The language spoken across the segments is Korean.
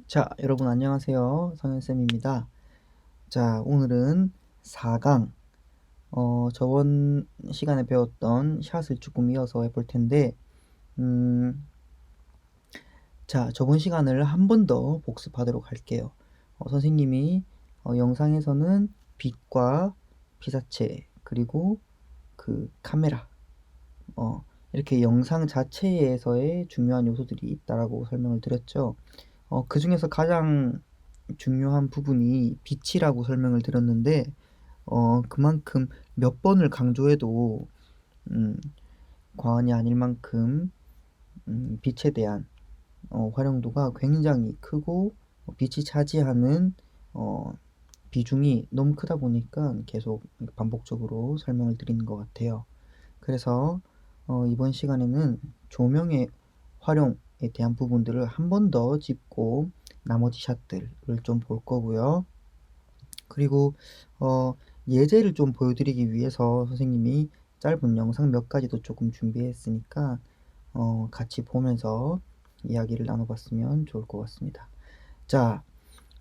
자, 여러분 안녕하세요. 성현쌤입니다. 자, 오늘은 4강, 저번 시간에 배웠던 샷을 조금 이어서 해볼 텐데, 음, 자, 저번 시간을 한 번 더 복습하도록 할게요. 선생님이 영상에서는 빛과 피사체, 그리고 그 카메라, 이렇게 영상 자체에서의 중요한 요소들이 있다라고 설명을 드렸죠. 그 중에서 가장 중요한 부분이 빛이라고 설명을 드렸는데, 그만큼 몇 번을 강조해도 음, 과언이 아닐 만큼 빛에 대한 활용도가 굉장히 크고 빛이 차지하는 비중이 너무 크다 보니까 계속 반복적으로 설명을 드리는 것 같아요. 그래서 이번 시간에는 조명의 활용에 대한 부분들을 한 번 더 짚고 나머지 샷들을 좀 볼 거고요. 그리고 예제를 좀 보여드리기 위해서 선생님이 짧은 영상 몇 가지도 조금 준비했으니까 같이 보면서 이야기를 나눠봤으면 좋을 것 같습니다. 자,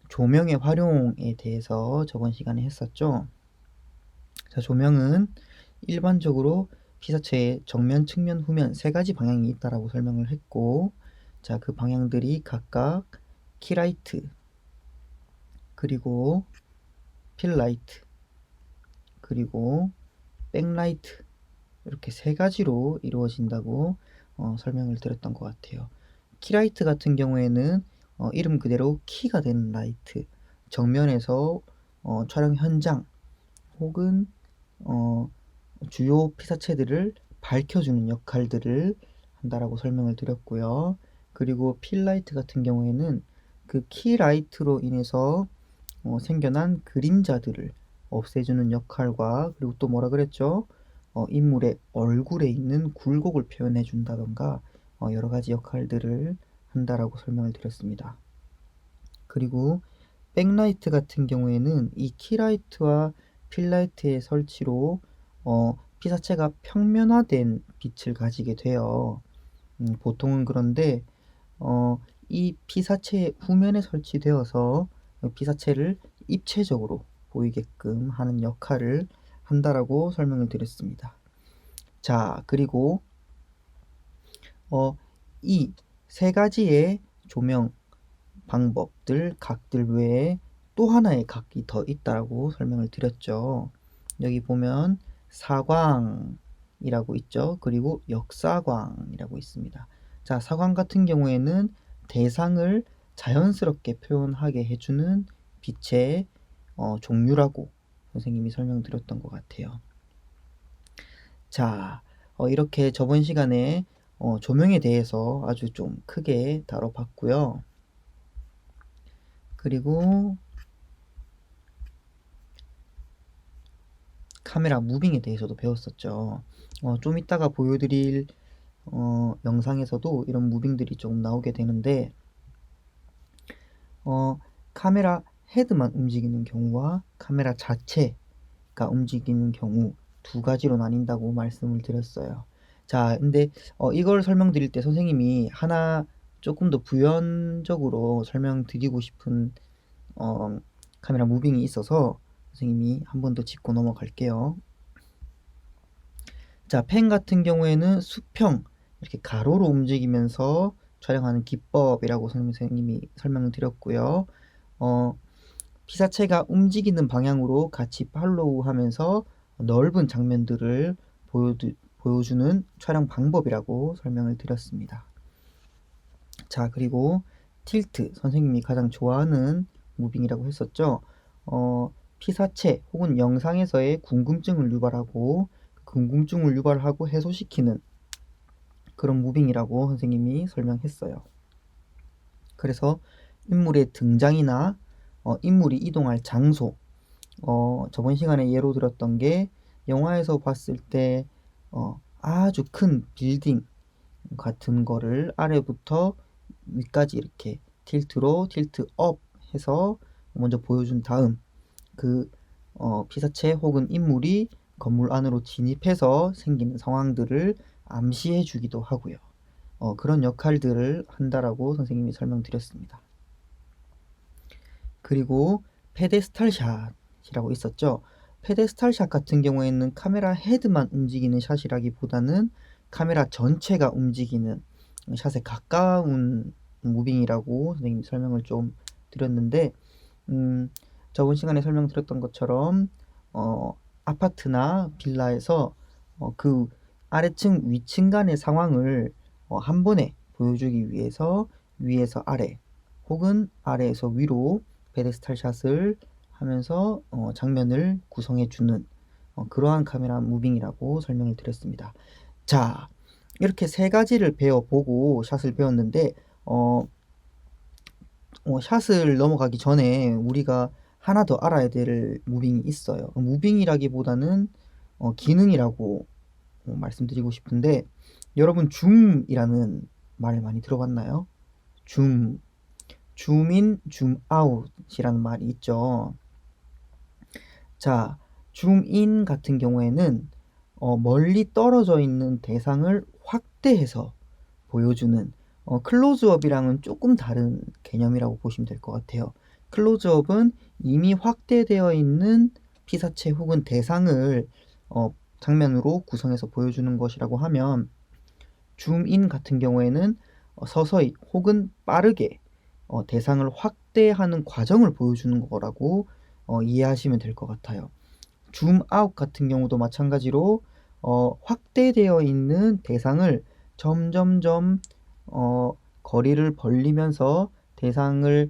조명의 활용에 대해서 저번 시간에 했었죠. 자, 조명은 일반적으로 피사체의 정면, 측면, 후면 세 가지 방향이 있다라고 설명을 했고, 자, 그 방향들이 각각 키라이트, 그리고 필라이트, 그리고 백라이트, 이렇게 세 가지로 이루어진다고 설명을 드렸던 것 같아요. 키라이트 같은 경우에는 이름 그대로 키가 되는 라이트, 정면에서 촬영 현장 혹은 주요 피사체들을 밝혀주는 역할들을 한다라고 설명을 드렸고요. 그리고 필라이트 같은 경우에는 그 키라이트로 인해서 생겨난 그림자들을 없애주는 역할과, 그리고 또 뭐라 그랬죠? 인물의 얼굴에 있는 굴곡을 표현해 준다던가 여러 가지 역할들을 한다라고 설명을 드렸습니다. 그리고 백라이트 같은 경우에는 이 키라이트와 필라이트의 설치로 피사체가 평면화된 빛을 가지게 돼요. 보통은 그런데 이 피사체의 후면에 설치되어서 피사체를 입체적으로 보이게끔 하는 역할을 한다라고 설명을 드렸습니다. 자, 그리고 이 세 가지의 조명 방법들, 각들 외에 또 하나의 각이 더 있다라고 설명을 드렸죠. 여기 보면 사광이라고 있죠. 그리고 역사광이라고 있습니다. 자, 사광 같은 경우에는 대상을 자연스럽게 표현하게 해주는 빛의 종류라고 선생님이 설명드렸던 것 같아요. 자, 이렇게 저번 시간에 조명에 대해서 아주 좀 크게 다뤄봤고요. 그리고 카메라 무빙에 대해서도 배웠었죠. 좀 이따가 보여드릴 영상에서도 이런 무빙들이 조금 나오게 되는데, 카메라 헤드만 움직이는 경우와 카메라 자체가 움직이는 경우 두 가지로 나뉜다고 말씀을 드렸어요. 자, 근데 이걸 설명드릴 때 선생님이 하나 조금 더 부연적으로 설명드리고 싶은 카메라 무빙이 있어서 선생님이 한 번 더 짚고 넘어갈게요. 자, 펜 같은 경우에는 수평, 이렇게 가로로 움직이면서 촬영하는 기법이라고 선생님이 설명을 드렸고요. 피사체가 움직이는 방향으로 같이 팔로우 하면서 넓은 장면들을 보여주는 촬영 방법이라고 설명을 드렸습니다. 자, 그리고 틸트, 선생님이 가장 좋아하는 무빙이라고 했었죠. 피사체 혹은 영상에서의 궁금증을 유발하고 궁금증을 유발하고 해소시키는 그런 무빙이라고 선생님이 설명했어요. 그래서 인물의 등장이나 인물이 이동할 장소, 저번 시간에 예로 들었던 게 영화에서 봤을 때 아주 큰 빌딩 같은 거를 아래부터 위까지 이렇게 틸트로 틸트 업 해서 먼저 보여준 다음 그 피사체 혹은 인물이 건물 안으로 진입해서 생기는 상황들을 암시해 주기도 하고요. 그런 역할들을 한다라고 선생님이 설명드렸습니다. 그리고 페데스탈 샷이라고 있었죠. 페데스탈 샷 같은 경우에는 카메라 헤드만 움직이는 샷이라기보다는 카메라 전체가 움직이는 샷에 가까운 무빙이라고 선생님이 설명을 좀 드렸는데, 저번 시간에 설명드렸던 것처럼 아파트나 빌라에서 그 아래층 위층 간의 상황을 한 번에 보여주기 위해서 위에서 아래 혹은 아래에서 위로 페데스탈 샷을 하면서 장면을 구성해 주는 그러한 카메라 무빙이라고 설명을 드렸습니다. 자, 이렇게 세 가지를 배워보고 샷을 배웠는데 샷을 넘어가기 전에 우리가 하나 더 알아야 될 무빙이 있어요. 무빙이라기보다는 기능이라고 말씀드리고 싶은데, 여러분 줌이라는 말 많이 들어봤나요? 줌인, 줌아웃이라는 말이 있죠. 자, 줌인 같은 경우에는 멀리 떨어져 있는 대상을 확대해서 보여주는 클로즈업이랑은 조금 다른 개념이라고 보시면 될 것 같아요. 클로즈업은 이미 확대되어 있는 피사체 혹은 대상을 장면으로 구성해서 보여주는 것이라고 하면, 줌인 같은 경우에는 서서히 혹은 빠르게 대상을 확대하는 과정을 보여주는 거라고 이해하시면 될 것 같아요. 줌아웃 같은 경우도 마찬가지로 확대되어 있는 대상을 점점점 거리를 벌리면서 대상을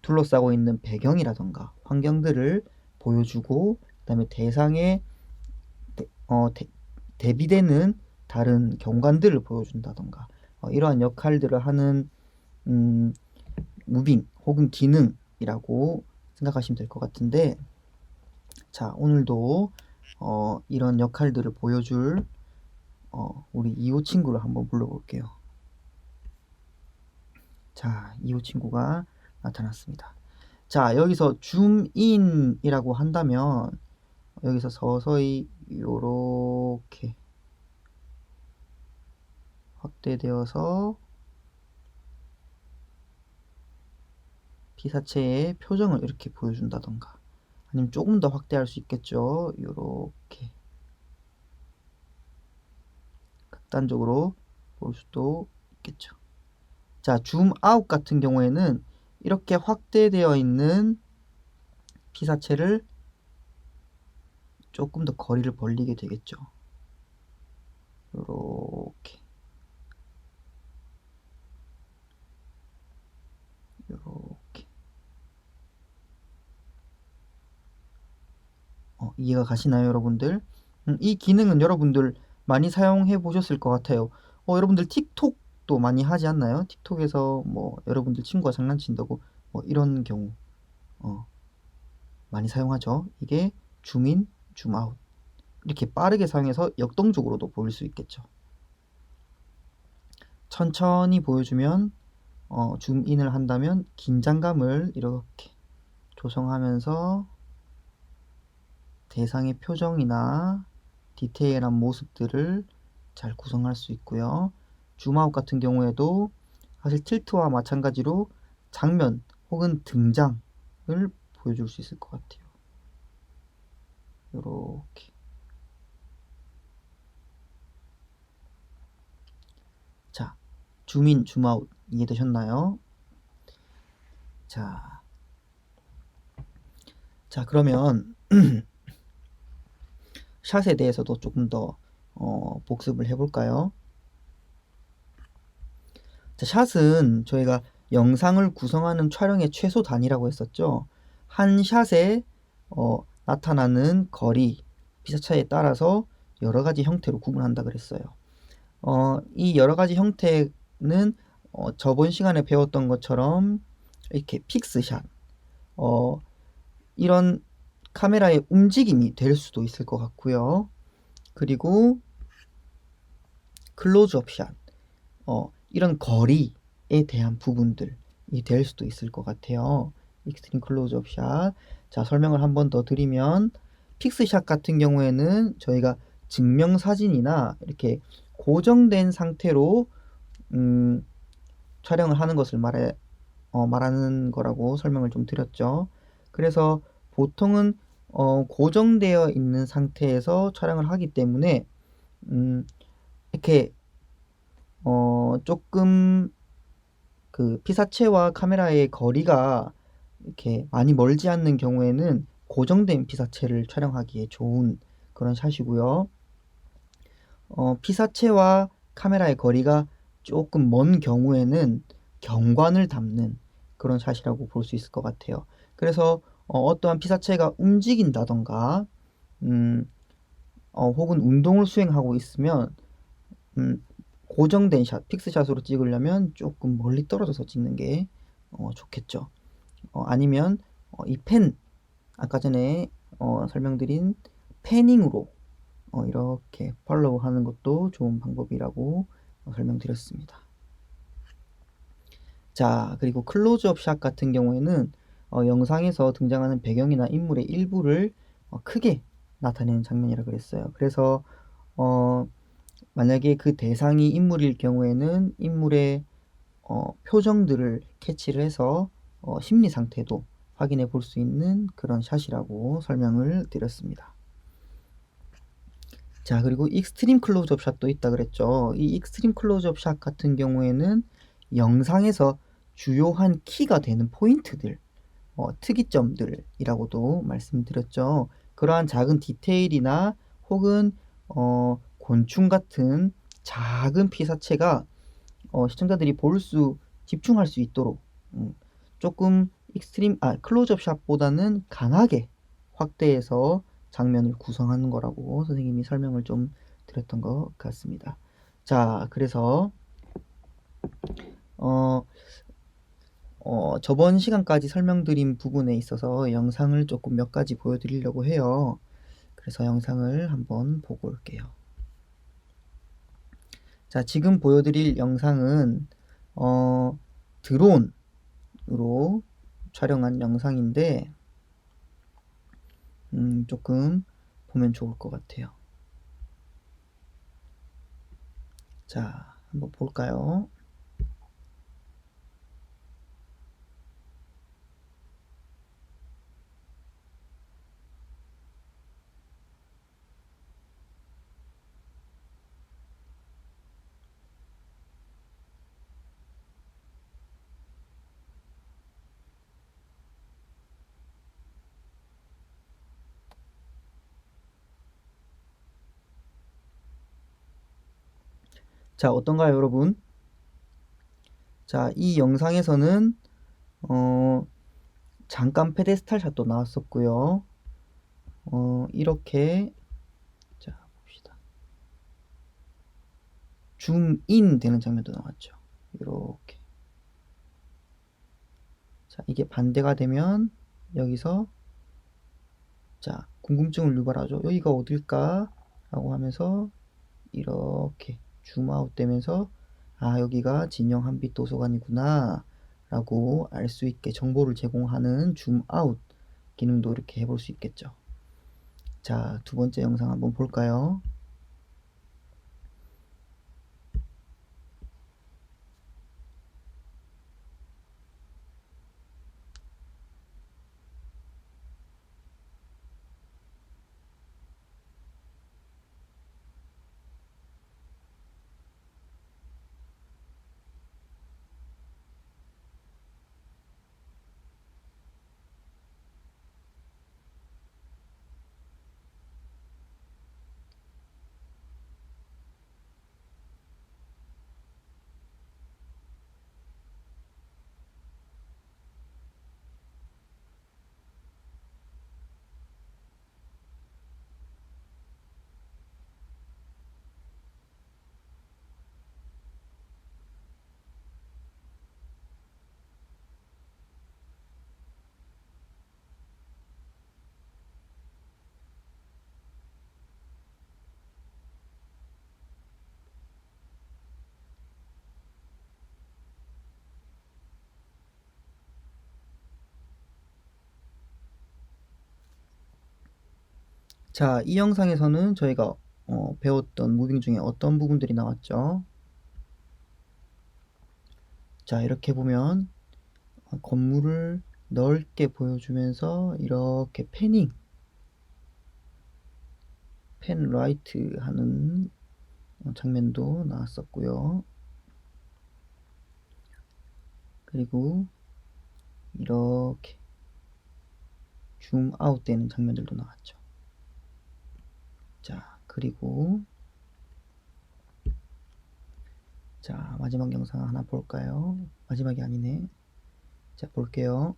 둘러싸고 있는 배경이라던가 환경들을 보여주고, 그 다음에 대상에 대비되는 다른 경관들을 보여준다던가 이러한 역할들을 하는 무빙 혹은 기능이라고 생각하시면 될 것 같은데, 자, 오늘도 이런 역할들을 보여줄 우리 2호 친구를 한번 불러볼게요. 자, 2호 친구가 나타났습니다. 자, 여기서 줌인이라고 한다면 여기서 서서히 요렇게 확대되어서 피사체의 표정을 이렇게 보여준다던가, 아니면 조금 더 확대할 수 있겠죠. 요렇게 극단적으로 볼 수도 있겠죠. 자, 줌아웃 같은 경우에는 이렇게 확대되어 있는 피사체를 조금 더 거리를 벌리게 되겠죠. 요렇게 이해가 가시나요, 여러분들? 이 기능은 여러분들 많이 사용해 보셨을 것 같아요. 여러분들 틱톡도 많이 하지 않나요? 틱톡에서 뭐 여러분들 친구가 장난친다고 뭐 이런 경우 많이 사용하죠. 이게 줌인, 줌아웃 이렇게 빠르게 사용해서 역동적으로도 보일 수 있겠죠. 천천히 보여주면 줌인을 한다면 긴장감을 이렇게 조성하면서 대상의 표정이나 디테일한 모습들을 잘 구성할 수 있고요. 줌아웃 같은 경우에도 사실 틸트와 마찬가지로 장면 혹은 등장을 보여줄 수 있을 것 같아요. 요렇게. 자, 줌인, 줌아웃 이해되셨나요? 자, 그러면 샷에 대해서도 조금 더 복습을 해볼까요? 자, 샷은 저희가 영상을 구성하는 촬영의 최소 단위라고 했었죠. 한 샷에 나타나는 거리, 피사차에 따라서 여러 가지 형태로 구분한다 그랬어요. 이 여러 가지 형태는 저번 시간에 배웠던 것처럼 이렇게 픽스샷, 이런 카메라의 움직임이 될 수도 있을 것 같고요. 그리고 클로즈업 샷, 이런 거리에 대한 부분들이 될 수도 있을 것 같아요. 익스트림 클로즈업 샷. 자, 설명을 한 번 더 드리면, 픽스샷 같은 경우에는 저희가 증명사진이나 이렇게 고정된 상태로 촬영을 하는 것을 말하는 거라고 설명을 좀 드렸죠. 그래서 보통은 고정되어 있는 상태에서 촬영을 하기 때문에 이렇게 쪼끔 그 피사체와 카메라의 거리가 이렇게 많이 멀지 않는 경우에는 고정된 피사체를 촬영하기에 좋은 그런 샷이고요. 피사체와 카메라의 거리가 조금 먼 경우에는 경관을 담는 그런 샷이라고 볼 수 있을 것 같아요. 그래서 어떠한 피사체가 움직인다던가 혹은 운동을 수행하고 있으면 고정된 샷, 픽스샷으로 찍으려면 조금 멀리 떨어져서 찍는 게 좋겠죠. 아니면 이 펜, 아까 전에 설명드린 패닝으로 이렇게 팔로우 하는 것도 좋은 방법이라고 설명드렸습니다. 자, 그리고 클로즈업 샷 같은 경우에는 영상에서 등장하는 배경이나 인물의 일부를 크게 나타내는 장면이라 그랬어요. 그래서 만약에 그 대상이 인물일 경우에는 인물의 표정들을 캐치를 해서 심리 상태도 확인해 볼 수 있는 그런 샷이라고 설명을 드렸습니다. 자, 그리고 익스트림 클로즈업 샷도 있다 그랬죠. 이 익스트림 클로즈업 샷 같은 경우에는 영상에서 주요한 키가 되는 포인트들, 특이점들이라고도 말씀드렸죠. 그러한 작은 디테일이나 혹은 곤충 같은 작은 피사체가 시청자들이 집중할 수 있도록 조금 클로즈업 샷보다는 강하게 확대해서 장면을 구성하는 거라고 선생님이 설명을 좀 드렸던 것 같습니다. 자, 그래서 저번 시간까지 설명드린 부분에 있어서 영상을 조금 몇 가지 보여드리려고 해요. 그래서 영상을 한번 보고 올게요. 자, 지금 보여드릴 영상은 드론으로 촬영한 영상인데 조금 보면 좋을 것 같아요. 자, 한번 볼까요? 자, 어떤가요, 여러분? 자, 이 영상에서는 잠깐 페데스탈 샷도 나왔었고요. 이렇게 자, 봅시다. 줌인 되는 장면도 나왔죠. 이렇게. 자, 이게 반대가 되면 여기서 자, 궁금증을 유발하죠. 여기가 어딜까? 라고 하면서 이렇게 줌아웃 되면서 아, 여기가 진영 한빛 도서관이구나 라고 알 수 있게 정보를 제공하는 줌아웃 기능도 이렇게 해볼 수 있겠죠. 자, 두 번째 영상 한번 볼까요? 자, 이 영상에서는 저희가 배웠던 무빙 중에 어떤 부분들이 나왔죠? 자, 이렇게 보면 건물을 넓게 보여주면서 이렇게 팬 라이트 하는 장면도 나왔었고요. 그리고 이렇게 줌 아웃 되는 장면들도 나왔죠. 자, 그리고 자, 마지막 영상 하나 볼까요? 마지막이 아니네. 자, 볼게요.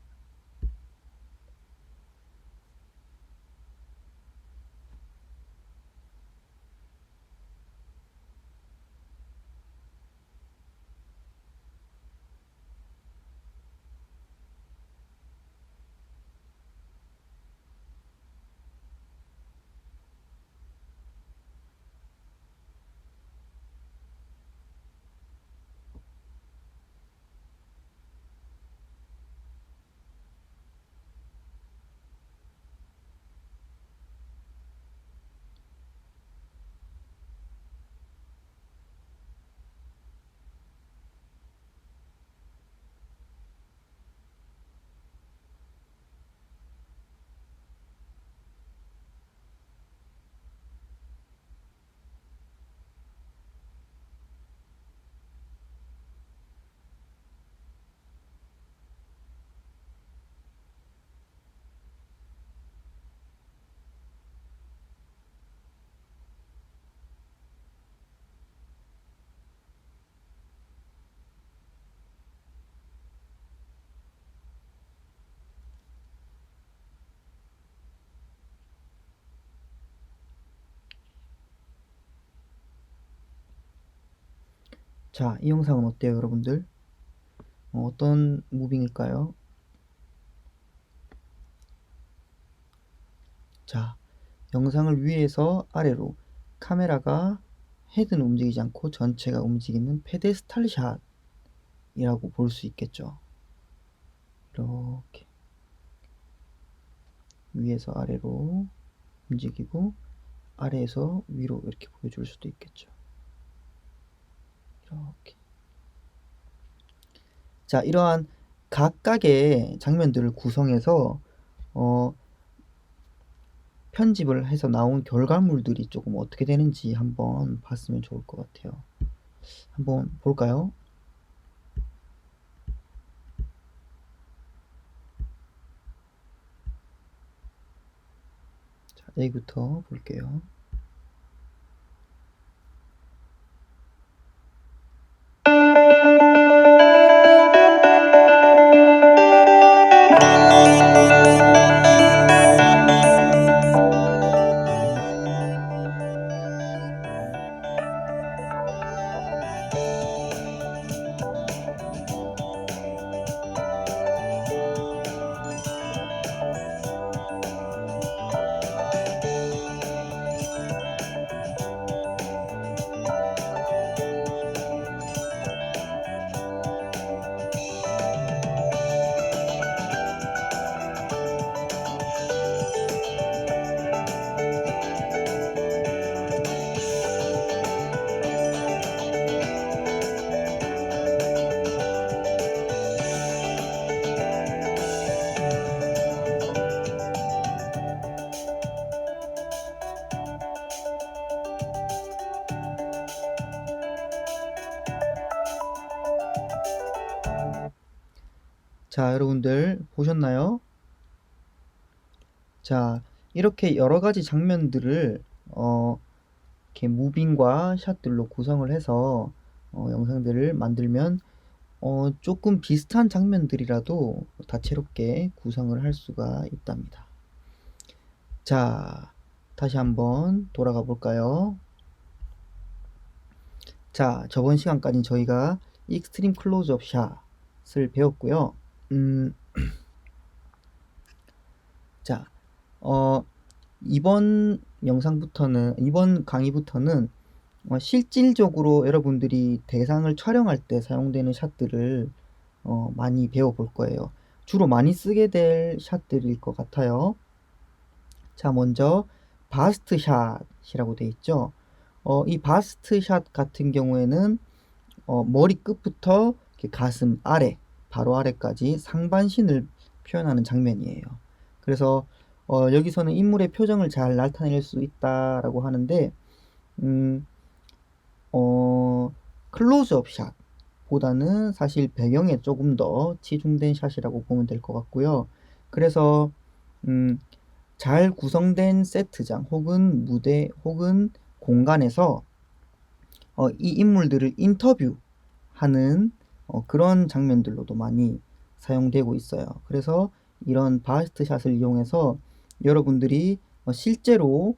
자, 이 영상은 어때요, 여러분들? 어떤 무빙일까요? 자, 영상을 위에서 아래로 카메라가 헤드는 움직이지 않고 전체가 움직이는 페데스탈 샷이라고 볼 수 있겠죠. 이렇게 위에서 아래로 움직이고 아래에서 위로 이렇게 보여줄 수도 있겠죠. 이렇게. 자, 이러한 각각의 장면들을 구성해서 편집을 해서 나온 결과물들이 조금 어떻게 되는지 한번 봤으면 좋을 것 같아요. 한번 볼까요? 자, A부터 볼게요. 자, 여러분들 보셨나요? 자, 이렇게 여러 가지 장면들을 이렇게 무빙과 샷들로 구성을 해서 영상들을 만들면 조금 비슷한 장면들이라도 다채롭게 구성을 할 수가 있답니다. 자, 다시 한번 돌아가 볼까요? 자, 저번 시간까지 저희가 익스트림 클로즈업 샷을 배웠고요. 자, 이번 강의부터는 실질적으로 여러분들이 대상을 촬영할 때 사용되는 샷들을 많이 배워볼 거예요. 주로 많이 쓰게 될 샷들일 것 같아요. 자, 먼저 바스트 샷이라고 되어 있죠. 이 바스트 샷 같은 경우에는 머리 끝부터 이렇게 가슴 아래 바로 아래까지 상반신을 표현하는 장면이에요. 그래서 여기서는 인물의 표정을 잘 나타낼 수 있다라고 하는데 클로즈업 샷보다는 사실 배경에 조금 더 치중된 샷이라고 보면 될 것 같고요. 그래서 잘 구성된 세트장 혹은 무대 혹은 공간에서 이 인물들을 인터뷰하는 그런 장면들로도 많이 사용되고 있어요. 그래서 이런 바스트 샷을 이용해서 여러분들이 실제로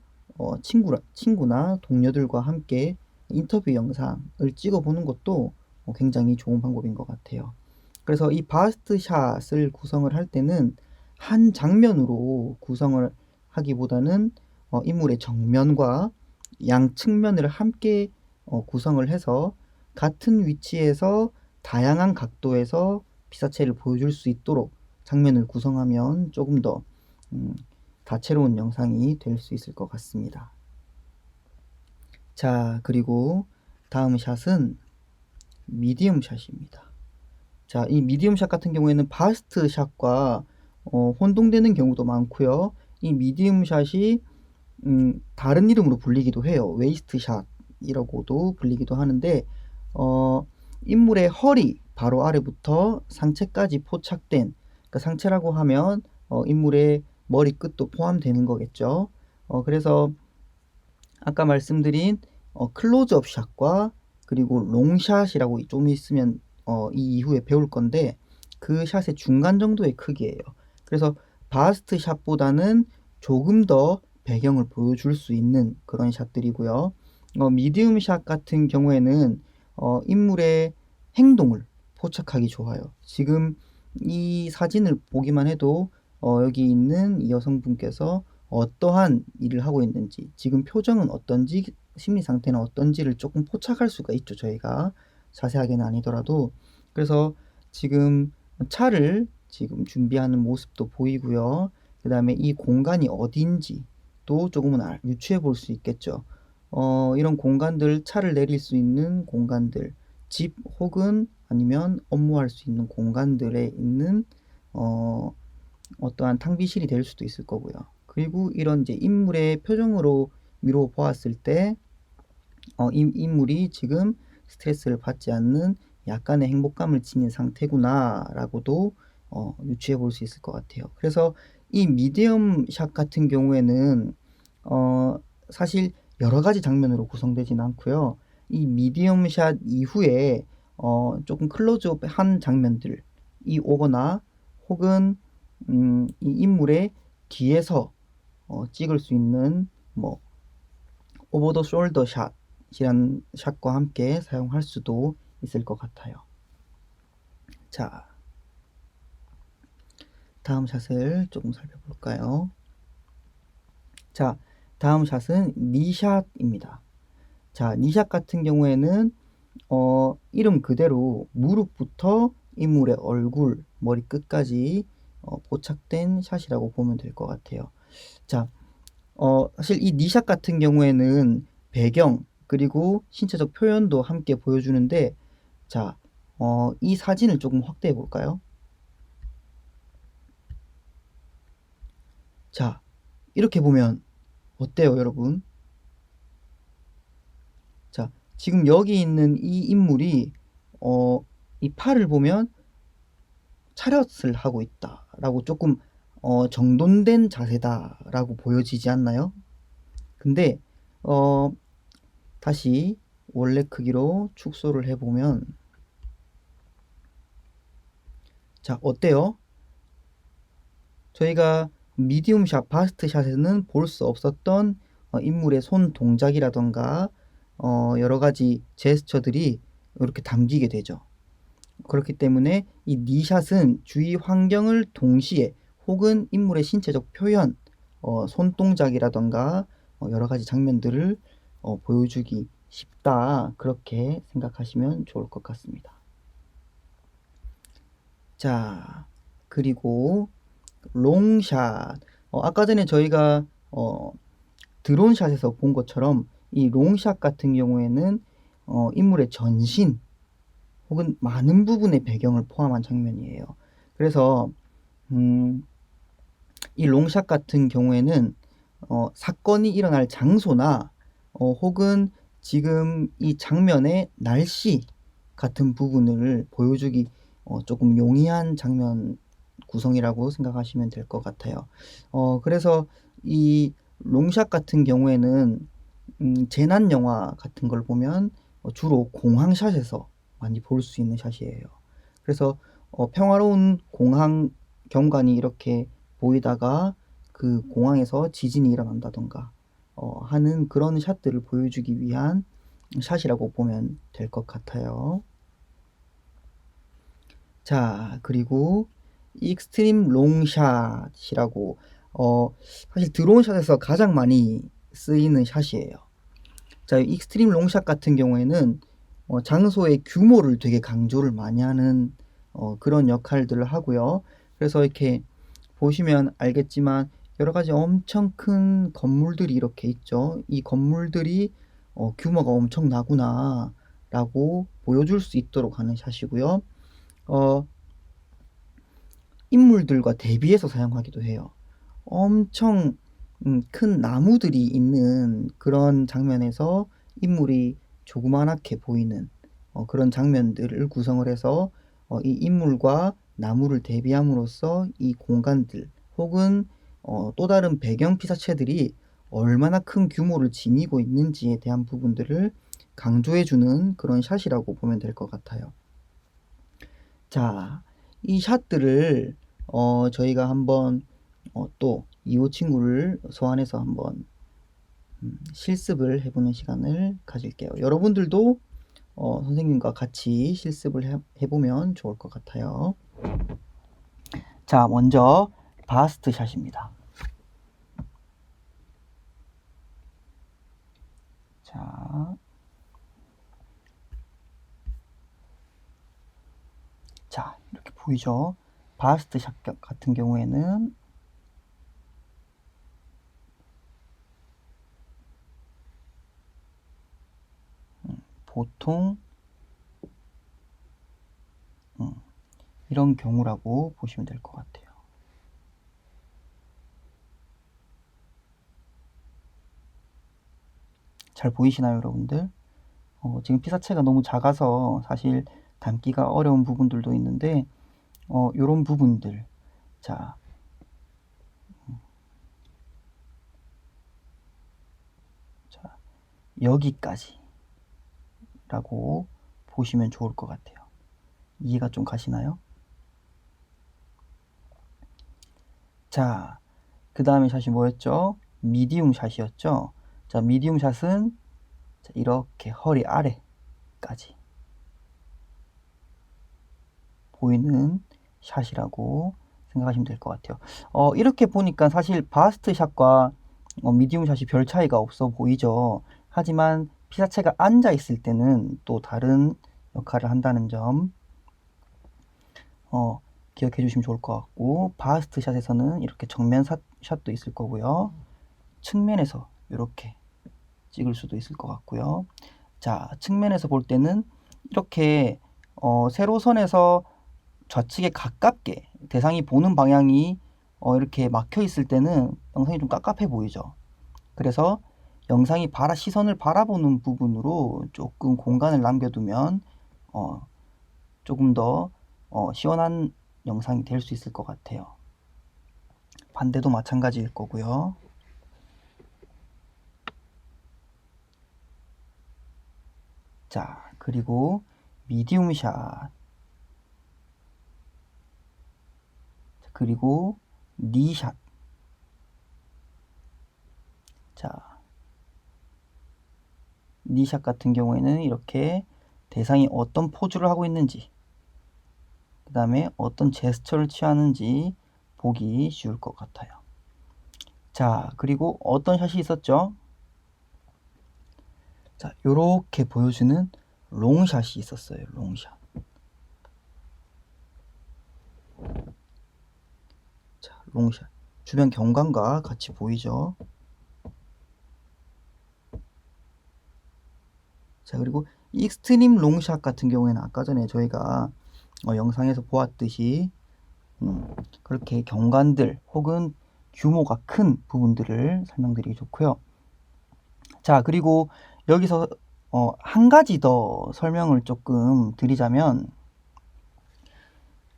친구나 동료들과 함께 인터뷰 영상을 찍어보는 것도 굉장히 좋은 방법인 것 같아요. 그래서 이 바스트 샷을 구성을 할 때는 한 장면으로 구성을 하기보다는 인물의 정면과 양측면을 함께 구성을 해서 같은 위치에서 다양한 각도에서 피사체를 보여줄 수 있도록 장면을 구성하면 조금 더 다채로운 영상이 될 수 있을 것 같습니다. 자, 그리고 다음 샷은 미디움 샷입니다. 자, 이 미디움 샷 같은 경우에는 바스트 샷과 혼동되는 경우도 많고요. 이 미디움 샷이 다른 이름으로 불리기도 해요. 웨이스트 샷이라고도 불리기도 하는데 인물의 허리 바로 아래부터 상체까지 포착된, 그러니까 상체라고 하면 인물의 머리 끝도 포함되는 거겠죠. 그래서 아까 말씀드린 클로즈업 샷과 그리고 롱샷이라고 좀 있으면 이 이후에 배울 건데 그 샷의 중간 정도의 크기예요. 그래서 바스트 샷보다는 조금 더 배경을 보여줄 수 있는 그런 샷들이고요. 미디움 샷 같은 경우에는 인물의 행동을 포착하기 좋아요. 지금 이 사진을 보기만 해도 여기 있는 이 여성분께서 어떠한 일을 하고 있는지, 지금 표정은 어떤지, 심리 상태는 어떤지를 조금 포착할 수가 있죠. 저희가 자세하게는 아니더라도. 그래서 지금 차를 지금 준비하는 모습도 보이고요. 그 다음에 이 공간이 어딘지도 조금은 유추해 볼 수 있겠죠. 이런 공간들, 차를 내릴 수 있는 공간들, 집 혹은 아니면 업무할 수 있는 공간들에 있는 어떠한 탕비실이 될 수도 있을 거고요. 그리고 이런 이제 인물의 표정으로 미루어 보았을 때 인물이 지금 스트레스를 받지 않는 약간의 행복감을 지닌 상태구나 라고도 유추해 볼 수 있을 것 같아요. 그래서 이 미디엄 샷 같은 경우에는 사실 여러 가지 장면으로 구성되진 않고요. 이 미디엄 샷 이후에 조금 클로즈업한 장면들이 오거나 혹은 이 인물의 뒤에서 찍을 수 있는 뭐 오버 더 숄더 샷이란 샷과 함께 사용할 수도 있을 것 같아요. 자, 다음 샷을 조금 살펴볼까요? 자, 다음 샷은 니샷입니다. 자, 니샷 같은 경우에는 이름 그대로 무릎부터 인물의 얼굴, 머리 끝까지 포착된 샷이라고 보면 될 것 같아요. 자, 사실 이 니샷 같은 경우에는 배경 그리고 신체적 표현도 함께 보여주는데, 자, 이 사진을 조금 확대해 볼까요? 자, 이렇게 보면 어때요, 여러분? 자, 지금 여기 있는 이 인물이 이 팔을 보면 차렷을 하고 있다라고 조금 정돈된 자세다라고 보여지지 않나요? 근데 다시 원래 크기로 축소를 해보면, 자, 어때요? 저희가 미디움 샷, 바스트 샷에는 볼 수 없었던 인물의 손 동작이라던가 여러 가지 제스처들이 이렇게 담기게 되죠. 그렇기 때문에 이 니샷은 주위 환경을 동시에 혹은 인물의 신체적 표현, 손동작이라던가 여러 가지 장면들을 보여주기 쉽다, 그렇게 생각하시면 좋을 것 같습니다. 자, 그리고 롱샷. 아까 전에 저희가 드론샷에서 본 것처럼 이 롱샷 같은 경우에는 인물의 전신 혹은 많은 부분의 배경을 포함한 장면이에요. 그래서 이 롱샷 같은 경우에는 사건이 일어날 장소나 혹은 지금 이 장면의 날씨 같은 부분을 보여주기 조금 용이한 장면 구성이라고 생각하시면 될 것 같아요. 그래서 이 롱샷 같은 경우에는 재난 영화 같은 걸 보면 주로 공항샷에서 많이 볼 수 있는 샷이에요. 그래서 평화로운 공항 경관이 이렇게 보이다가 그 공항에서 지진이 일어난다던가 하는 그런 샷들을 보여주기 위한 샷이라고 보면 될 것 같아요. 자, 그리고 익스트림 롱샷이라고 사실 드론샷에서 가장 많이 쓰이는 샷이에요. 자, 익스트림 롱샷 같은 경우에는 장소의 규모를 되게 강조를 많이 하는 그런 역할들을 하고요. 그래서 이렇게 보시면 알겠지만 여러 가지 엄청 큰 건물들이 이렇게 있죠. 이 건물들이 규모가 엄청나구나 라고 보여줄 수 있도록 하는 샷이고요. 인물들과 대비해서 사용하기도 해요. 엄청 큰 나무들이 있는 그런 장면에서 인물이 조그만하게 보이는 그런 장면들을 구성을 해서 이 인물과 나무를 대비함으로써 이 공간들 혹은 또 다른 배경 피사체들이 얼마나 큰 규모를 지니고 있는지에 대한 부분들을 강조해주는 그런 샷이라고 보면 될 것 같아요. 자, 이 샷들을 저희가 한번 또 이호 친구를 소환해서 한번 실습을 해보는 시간을 가질게요. 여러분들도 선생님과 같이 실습을 해보면 좋을 것 같아요. 자, 먼저 바스트 샷입니다. 자, 이렇게 보이죠? 바스트 샷 같은 경우에는 보통 이런 경우라고 보시면 될 것 같아요. 잘 보이시나요, 여러분들? 지금 피사체가 너무 작아서 사실 담기가 어려운 부분들도 있는데 요런 부분들, 자, 여기까지 라고 보시면 좋을 것 같아요. 이해가 좀 가시나요? 자, 그 다음에 샷이 뭐였죠? 미디움 샷이었죠? 자, 미디움 샷은 이렇게 허리 아래까지 보이는 샷이라고 생각하시면 될 것 같아요. 이렇게 보니까 사실 바스트 샷과 미디움 샷이 별 차이가 없어 보이죠. 하지만 피사체가 앉아 있을 때는 또 다른 역할을 한다는 점 기억해 주시면 좋을 것 같고, 바스트 샷에서는 이렇게 정면 샷도 있을 거고요. 측면에서 이렇게 찍을 수도 있을 것 같고요. 자, 측면에서 볼 때는 이렇게 세로선에서 좌측에 가깝게 대상이 보는 방향이 이렇게 막혀 있을 때는 영상이 좀 깝깝해 보이죠. 그래서 영상이 시선을 바라보는 부분으로 조금 공간을 남겨두면 조금 더 시원한 영상이 될 수 있을 것 같아요. 반대도 마찬가지일 거고요. 자, 그리고 미디움 샷, 그리고 니샷. 자, 니샷 같은 경우에는 이렇게 대상이 어떤 포즈를 하고 있는지, 그 다음에 어떤 제스처를 취하는지 보기 쉬울 것 같아요. 자, 그리고 어떤 샷이 있었죠? 자, 요렇게 보여주는 롱샷이 있었어요. 롱샷. 자, 롱샷. 주변 경관과 같이 보이죠? 자, 그리고 익스트림 롱샷 같은 경우에는 아까 전에 저희가 영상에서 보았듯이 그렇게 경관들 혹은 규모가 큰 부분들을 설명드리기 좋고요. 자, 그리고 여기서 한 가지 더 설명을 조금 드리자면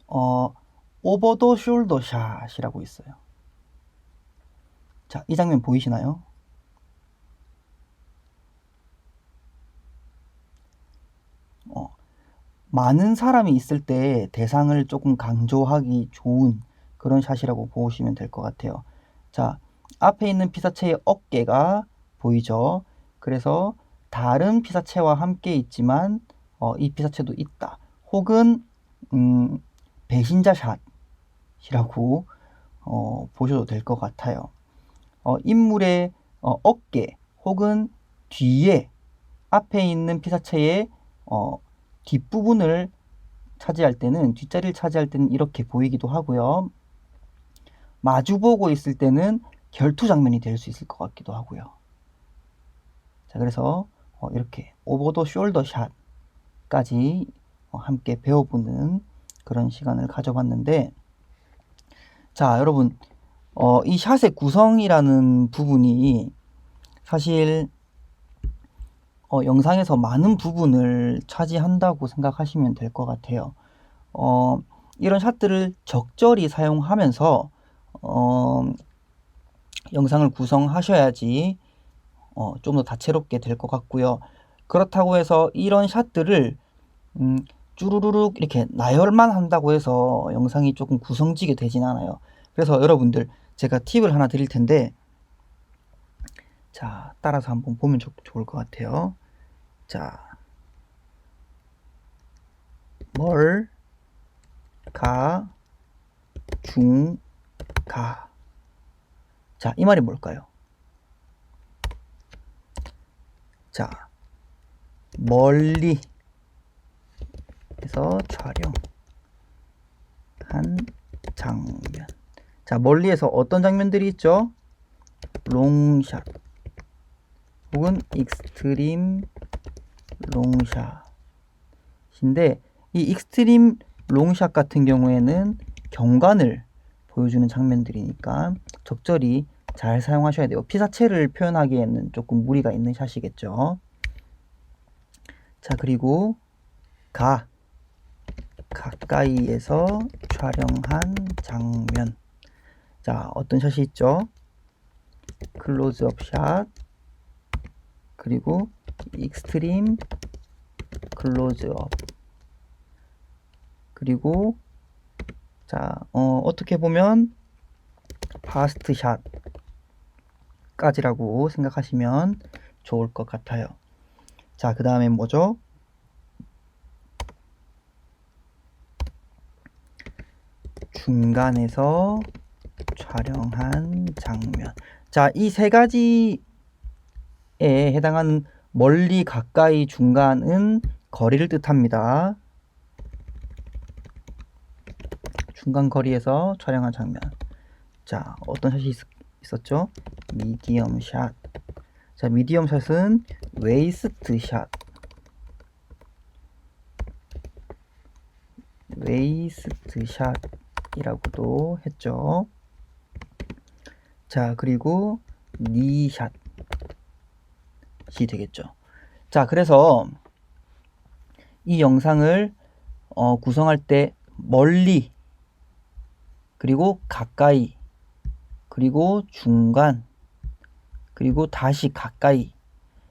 오버 더 숄더 샷이라고 있어요. 자, 이 장면 보이시나요? 많은 사람이 있을 때 대상을 조금 강조하기 좋은 그런 샷이라고 보시면 될 것 같아요. 자, 앞에 있는 피사체의 어깨가 보이죠? 그래서 다른 피사체와 함께 있지만 이 피사체도 있다. 혹은 배신자 샷이라고 보셔도 될 것 같아요. 인물의 어깨 혹은 뒤에 앞에 있는 피사체의 뒷부분을 차지할 때는, 뒷자리를 차지할 때는 이렇게 보이기도 하고요. 마주보고 있을 때는 결투 장면이 될 수 있을 것 같기도 하고요. 자, 그래서 이렇게 오버 더 숄더 샷까지 함께 배워보는 그런 시간을 가져봤는데, 자, 여러분, 이 샷의 구성이라는 부분이 사실 영상에서 많은 부분을 차지한다고 생각하시면 될 것 같아요. 이런 샷들을 적절히 사용하면서 영상을 구성하셔야지 좀 더 다채롭게 될 것 같고요. 그렇다고 해서 이런 샷들을 쭈루루룩 이렇게 나열만 한다고 해서 영상이 조금 구성지게 되진 않아요. 그래서 여러분들 제가 팁을 하나 드릴 텐데, 자, 따라서 한번 보면 좋을 것 같아요. 자, 멀, 가, 중, 가. 자, 이 말이 뭘까요? 자, 멀리 에서 촬영한 장면. 자, 멀리에서 어떤 장면들이 있죠? 롱샷 혹은 익스트림 롱샷인데, 이 익스트림 롱샷 같은 경우에는 경관을 보여주는 장면들이니까 적절히 잘 사용하셔야 돼요. 피사체를 표현하기에는 조금 무리가 있는 샷이겠죠. 자, 그리고 가까이에서 촬영한 장면. 자, 어떤 샷이 있죠? 클로즈업 샷, 그리고 익스트림 클로즈업, 그리고 자, 어떻게 보면 파스트 샷까지라고 생각하시면 좋을 것 같아요. 자, 그 다음에 뭐죠? 중간에서 촬영한 장면. 자, 이 세 가지에 해당하는 멀리, 가까이, 중간은 거리를 뜻합니다. 중간 거리에서 촬영한 장면. 자, 어떤 샷이 있었죠? 미디엄 샷. 자, 미디엄 샷은 웨이스트 샷. 웨이스트 샷이라고도 했죠. 자, 그리고 니 샷이 되겠죠. 자, 그래서 이 영상을 구성할 때 멀리, 그리고 가까이, 그리고 중간, 그리고 다시 가까이,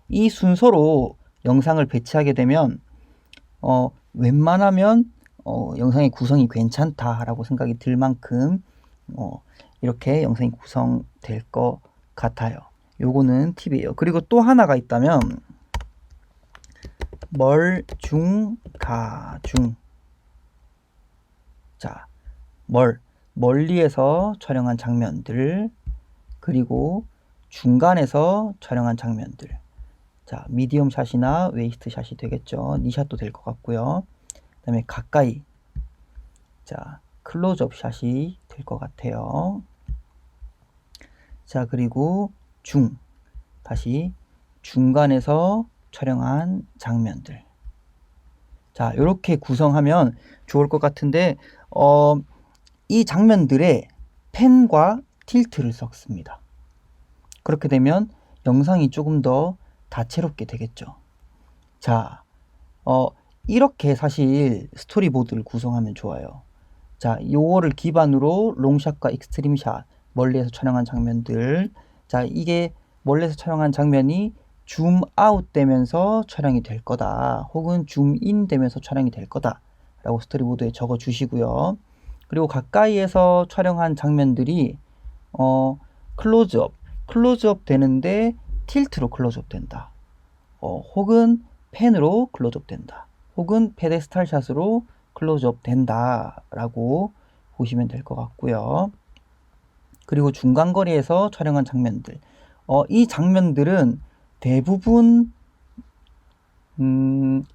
이 순서로 영상을 배치하게 되면 웬만하면 영상의 구성이 괜찮다라고 생각이 들 만큼 이렇게 영상이 구성될 것 같아요. 요거는 팁이에요. 그리고 또 하나가 있다면 멀, 중, 가, 중. 자, 멀리에서 촬영한 장면들, 그리고 중간에서 촬영한 장면들. 자, 미디엄 샷이나 웨이스트 샷이 되겠죠. 니샷도 될 것 같고요. 그 다음에 가까이. 자, 클로즈업 샷이 될 것 같아요. 자, 그리고 다시 중간에서 촬영한 장면들. 자, 이렇게 구성하면 좋을 것 같은데 이 장면들에 펜과 틸트를 섞습니다. 그렇게 되면 영상이 조금 더 다채롭게 되겠죠. 자, 이렇게 사실 스토리보드를 구성하면 좋아요. 자, 요거를 기반으로 롱샷과 익스트림샷, 멀리에서 촬영한 장면들. 자, 이게 멀리에서 촬영한 장면이 줌 아웃 되면서 촬영이 될 거다. 혹은 줌 인 되면서 촬영이 될 거다. 라고 스토리보드에 적어 주시고요. 그리고 가까이에서 촬영한 장면들이 클로즈업 되는데 틸트로 클로즈업 된다. 혹은 펜으로 클로즈업 된다. 혹은 페데스탈 샷으로 클로즈업 된다 라고 보시면 될 것 같고요. 그리고 중간거리에서 촬영한 장면들, 이 장면들은 대부분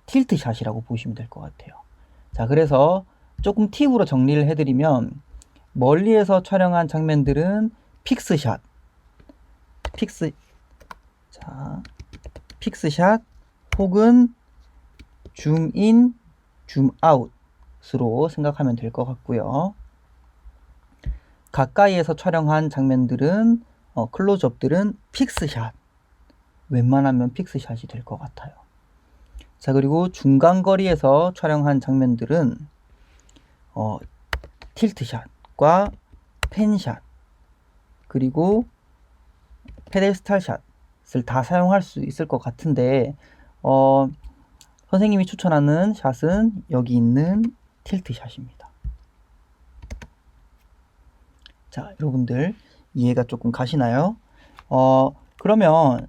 틸트 샷이라고 보시면 될 것 같아요. 자, 그래서 조금 팁으로 정리를 해드리면 멀리에서 촬영한 장면들은 픽스샷 혹은 줌인, 줌아웃으로 생각하면 될 것 같고요. 가까이에서 촬영한 장면들은 클로즈업들은 픽스샷, 웬만하면 픽스샷이 될 것 같아요. 자, 그리고 중간거리에서 촬영한 장면들은 틸트샷과 펜샷 그리고 페데스탈 샷을 다 사용할 수 있을 것 같은데 선생님이 추천하는 샷은 여기 있는 틸트 샷입니다. 자, 여러분들 이해가 조금 가시나요? 그러면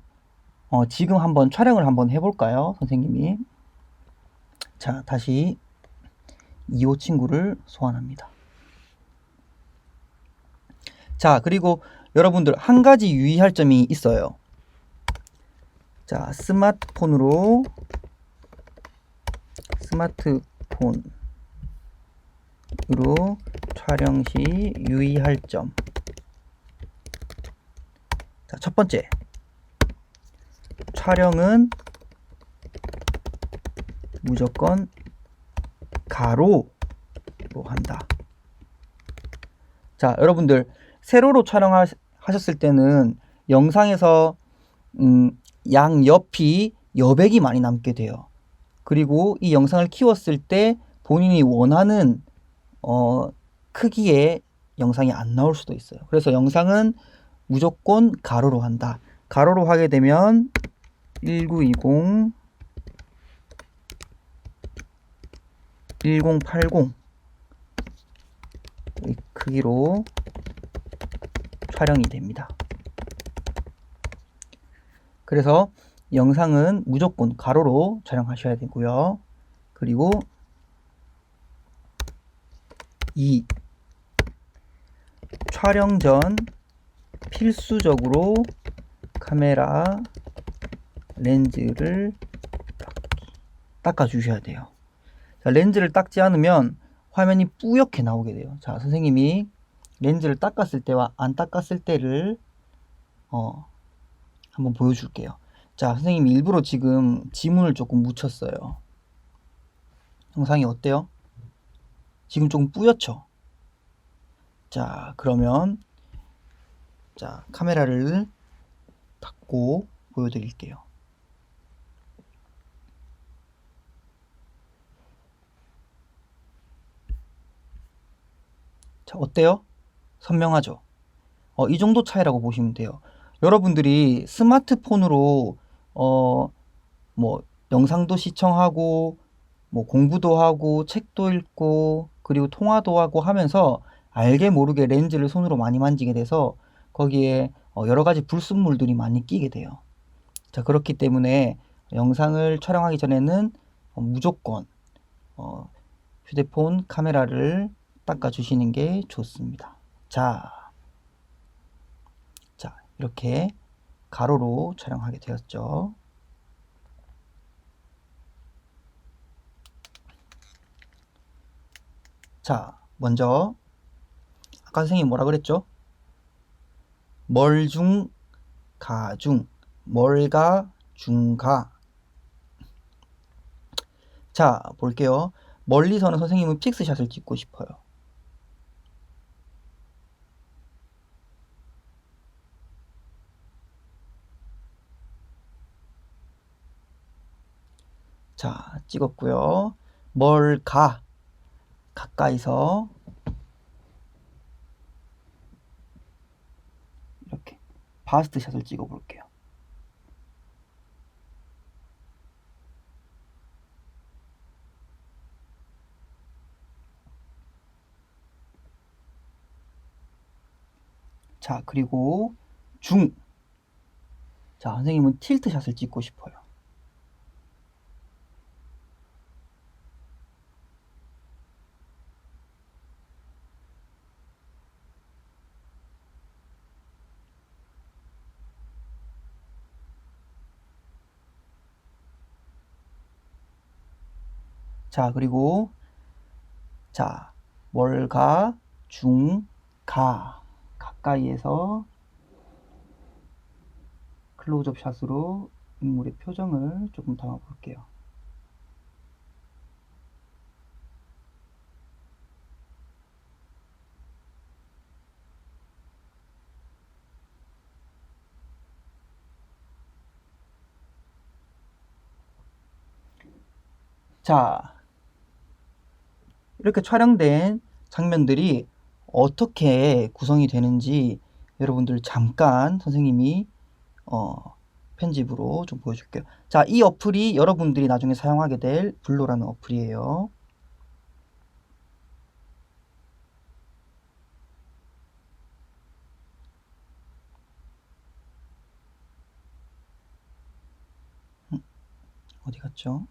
지금 한번 촬영을 한번 해볼까요? 선생님이. 자, 다시 2호 친구를 소환합니다. 자, 그리고 여러분들 한 가지 유의할 점이 있어요. 자, 스마트폰으로 촬영 시 유의할 점. 자, 첫 번째. 촬영은 무조건 가로로 한다. 자, 여러분들 세로로 촬영하셨을 때는 영상에서 양옆이 여백이 많이 남게 돼요. 그리고 이 영상을 키웠을 때 본인이 원하는 크기의 영상이 안 나올 수도 있어요. 그래서 영상은 무조건 가로로 한다. 가로로 하게 되면 1920, 1080 크기로 촬영이 됩니다. 그래서 영상은 무조건 가로로 촬영하셔야 되고요. 그리고 2. 촬영 전 필수적으로 카메라 렌즈를 닦아 주셔야 돼요. 자, 렌즈를 닦지 않으면 화면이 뿌옇게 나오게 돼요. 자, 선생님이 렌즈를 닦았을 때와 안 닦았을 때를 한번 보여줄게요. 자, 선생님이 일부러 지금 지문을 조금 묻혔어요. 영상이 어때요? 지금 조금 뿌옇죠? 자, 그러면 자, 카메라를 닫고 보여드릴게요. 자, 어때요? 선명하죠? 이 정도 차이라고 보시면 돼요. 여러분들이 스마트폰으로 뭐 영상도 시청하고 뭐 공부도 하고 책도 읽고 그리고 통화도 하고 하면서 알게 모르게 렌즈를 손으로 많이 만지게 돼서 거기에 여러 가지 불순물들이 많이 끼게 돼요. 자, 그렇기 때문에 영상을 촬영하기 전에는 무조건 휴대폰 카메라를 닦아 주시는 게 좋습니다. 자, 이렇게 가로로 촬영하게 되었죠. 자, 먼저 아까 선생님이 뭐라 그랬죠? 멀중, 가중, 멀가, 중가. 자, 볼게요. 멀리서는 선생님은 픽스샷을 찍고 싶어요. 자, 찍었고요. 가까이서 이렇게 바스트 샷을 찍어 볼게요. 자, 그리고 자, 선생님은 틸트 샷을 찍고 싶어요. 자, 그리고 자, 가까이에서 클로즈업 샷으로 인물의 표정을 조금 담아 볼게요. 자, 이렇게 촬영된 장면들이 어떻게 구성이 되는지 여러분들 잠깐 선생님이 편집으로 좀 보여줄게요. 자, 이 어플이 여러분들이 나중에 사용하게 될 블로라는 어플이에요. 어디 갔죠?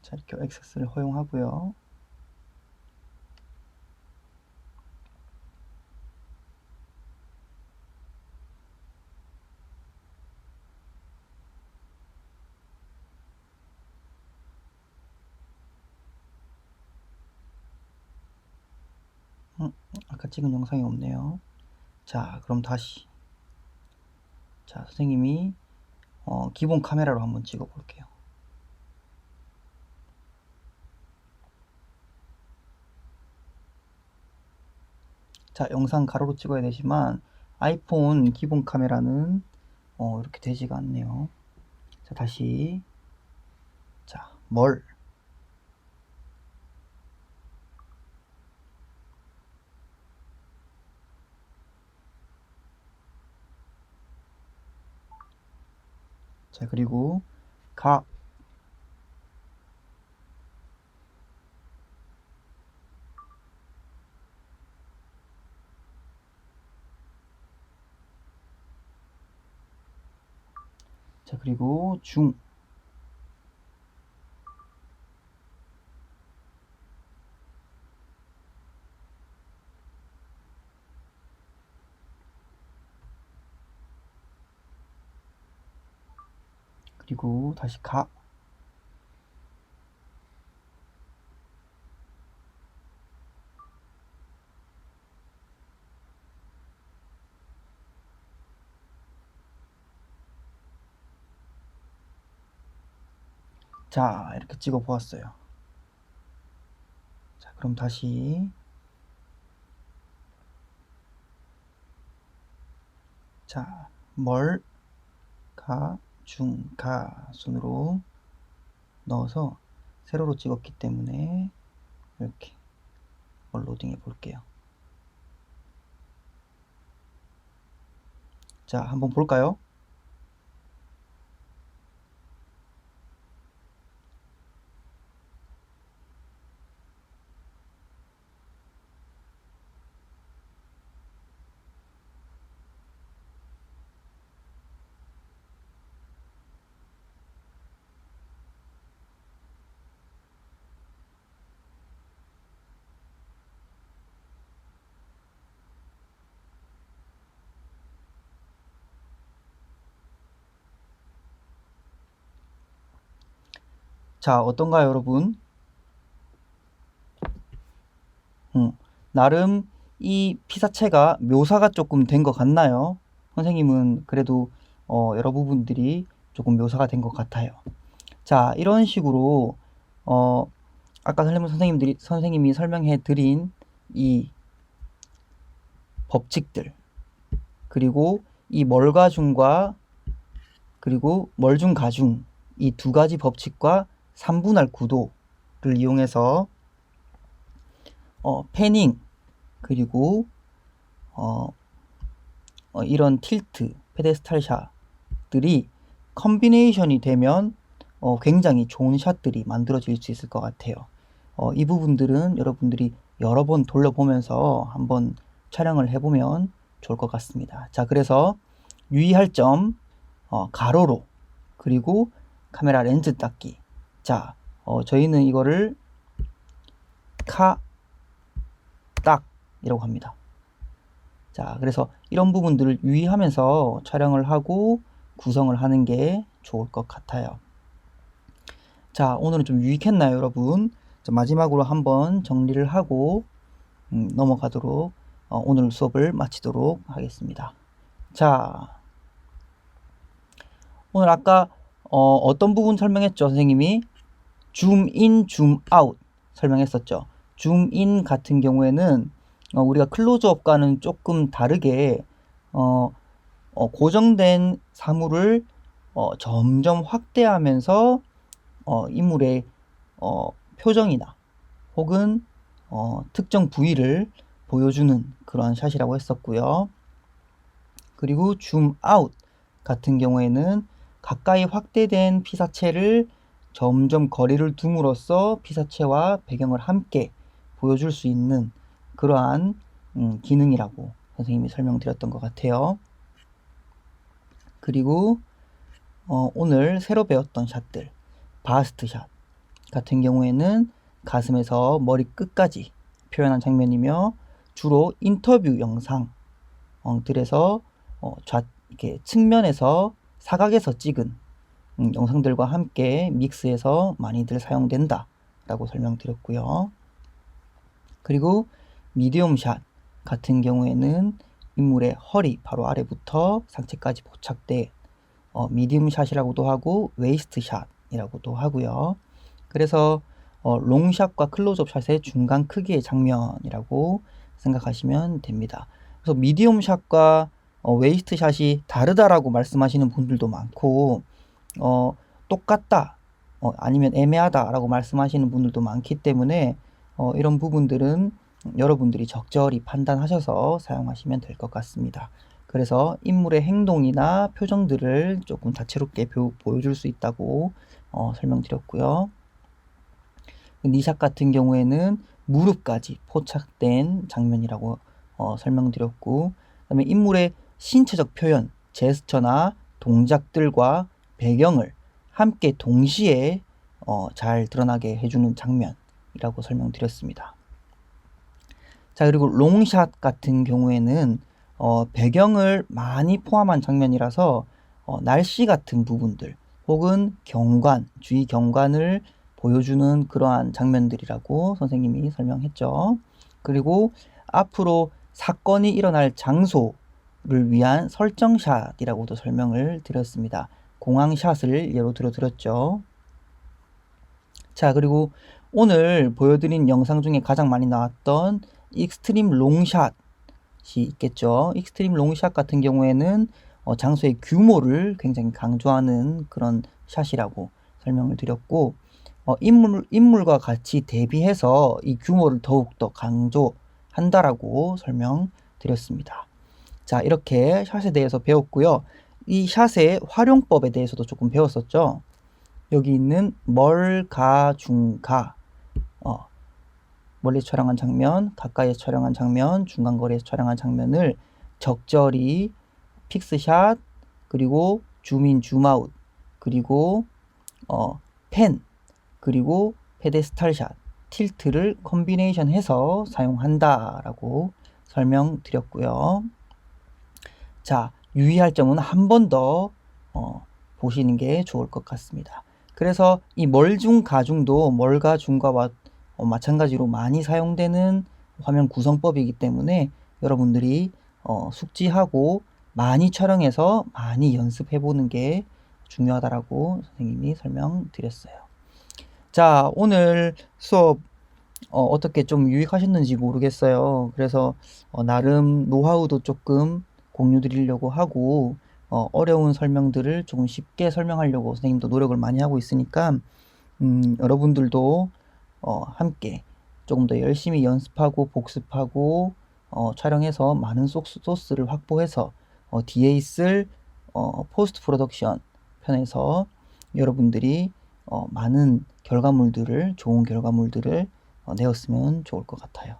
자, 이렇게 액세스를 허용하고요. 아까 찍은 영상이 없네요. 자, 그럼 다시. 자, 선생님이 기본 카메라로 한번 찍어 볼게요. 자, 영상 가로로 찍어야 되지만 아이폰 기본 카메라는 이렇게 되지가 않네요. 자, 다시. 자, 자, 그리고 가. 자, 그리고 그리고 다시 가. 자, 이렇게 찍어 보았어요. 자, 그럼 다시. 자, 가 순으로 넣어서 세로로 찍었기 때문에 이렇게 로딩해 볼게요. 자, 한번 볼까요? 자, 어떤가요, 여러분? 나름 이 피사체가 묘사가 조금 된 것 같나요? 선생님은 그래도 여러 부분들이 조금 묘사가 된 것 같아요. 자, 이런 식으로 아까 선생님이 설명해 드린 이 법칙들, 그리고 이 멀가중과 그리고 멀중가중, 이 두 가지 법칙과 3분할 구도를 이용해서 패닝, 그리고 이런 틸트, 페데스탈 샷들이 컨비네이션이 되면 굉장히 좋은 샷들이 만들어질 수 있을 것 같아요. 이 부분들은 여러분들이 여러 번 돌려보면서 한번 촬영을 해보면 좋을 것 같습니다. 자, 그래서 유의할 점, 가로로, 그리고 카메라 렌즈 닦기. 자, 저희는 이거를 딱이라고 합니다. 자, 그래서 이런 부분들을 유의하면서 촬영을 하고 구성을 하는 게 좋을 것 같아요. 자, 오늘은 좀 유익했나요, 여러분? 자, 마지막으로 한번 정리를 하고 넘어가도록 오늘 수업을 마치도록 하겠습니다. 자, 오늘 아까 어떤 부분 설명했죠, 선생님이? 줌인, 줌아웃 설명했었죠. 줌인 같은 경우에는 우리가 클로즈업과는 조금 다르게 고정된 사물을 점점 확대하면서 인물의 표정이나 혹은 특정 부위를 보여주는 그런 샷이라고 했었고요. 그리고 줌아웃 같은 경우에는 가까이 확대된 피사체를 점점 거리를 둠으로써 피사체와 배경을 함께 보여줄 수 있는 그러한 기능이라고 선생님이 설명드렸던 것 같아요. 그리고 오늘 새로 배웠던 샷들, 바스트 샷 같은 경우에는 가슴에서 머리 끝까지 표현한 장면이며 주로 인터뷰 영상들에서 이렇게 측면에서 사각에서 찍은 영상들과 함께 믹스해서 많이들 사용된다 라고 설명드렸고요. 그리고 미디엄 샷 같은 경우에는 인물의 허리 바로 아래부터 상체까지 포착된 미디엄 샷이라고도 하고 웨이스트 샷이라고도 하고요. 그래서 롱샷과 클로즈업 샷의 중간 크기의 장면이라고 생각하시면 됩니다. 그래서 미디엄 샷과 웨이스트 샷이 다르다라고 말씀하시는 분들도 많고 똑같다 아니면 애매하다라고 말씀하시는 분들도 많기 때문에 이런 부분들은 여러분들이 적절히 판단하셔서 사용하시면 될 것 같습니다. 그래서 인물의 행동이나 표정들을 조금 다채롭게 보여줄 수 있다고 설명드렸고요. 니샷 같은 경우에는 무릎까지 포착된 장면이라고 설명드렸고, 그 다음에 인물의 신체적 표현, 제스처나 동작들과 배경을 함께 동시에 잘 드러나게 해주는 장면이라고 설명드렸습니다. 자, 그리고 롱샷 같은 경우에는 배경을 많이 포함한 장면이라서 날씨 같은 부분들 혹은 경관, 주위 경관을 보여주는 그러한 장면들이라고 선생님이 설명했죠. 그리고 앞으로 사건이 일어날 장소를 위한 설정샷이라고도 설명을 드렸습니다. 공항샷을 예로 들어드렸죠. 자, 그리고 오늘 보여드린 영상 중에 가장 많이 나왔던 익스트림 롱샷이 있겠죠. 익스트림 롱샷 같은 경우에는 장소의 규모를 굉장히 강조하는 그런 샷이라고 설명을 드렸고, 인물과 같이 대비해서 이 규모를 더욱더 강조한다라고 설명드렸습니다. 자, 이렇게 샷에 대해서 배웠고요. 이 샷의 활용법에 대해서도 조금 배웠었죠. 여기 있는 멀가 중가, 멀리 촬영한 장면, 가까이에 촬영한 장면, 중간거리에서 촬영한 장면을 적절히 픽스샷, 그리고 줌인 줌아웃, 그리고 펜, 그리고 페데스탈샷, 틸트를 컨비네이션 해서 사용한다라고 설명드렸고요. 자, 유의할 점은 한 번 더 보시는 게 좋을 것 같습니다. 그래서 이 멀중 가중도 멀가 중가와 마찬가지로 많이 사용되는 화면 구성법이기 때문에 여러분들이 숙지하고 많이 촬영해서 많이 연습해 보는 게 중요하다라고 선생님이 설명드렸어요. 자, 오늘 수업 어떻게 좀 유익하셨는지 모르겠어요. 그래서 나름 노하우도 조금 공유 드리려고 하고 어려운 설명들을 조금 쉽게 설명하려고 선생님도 노력을 많이 하고 있으니까 여러분들도 함께 조금 더 열심히 연습하고 복습하고 촬영해서 많은 소스를 확보해서 뒤에 있을 포스트 프로덕션 편에서 여러분들이 많은 결과물들을, 좋은 결과물들을 내었으면 좋을 것 같아요.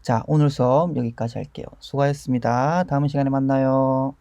자, 오늘 수업 여기까지 할게요. 수고하셨습니다. 다음 시간에 만나요.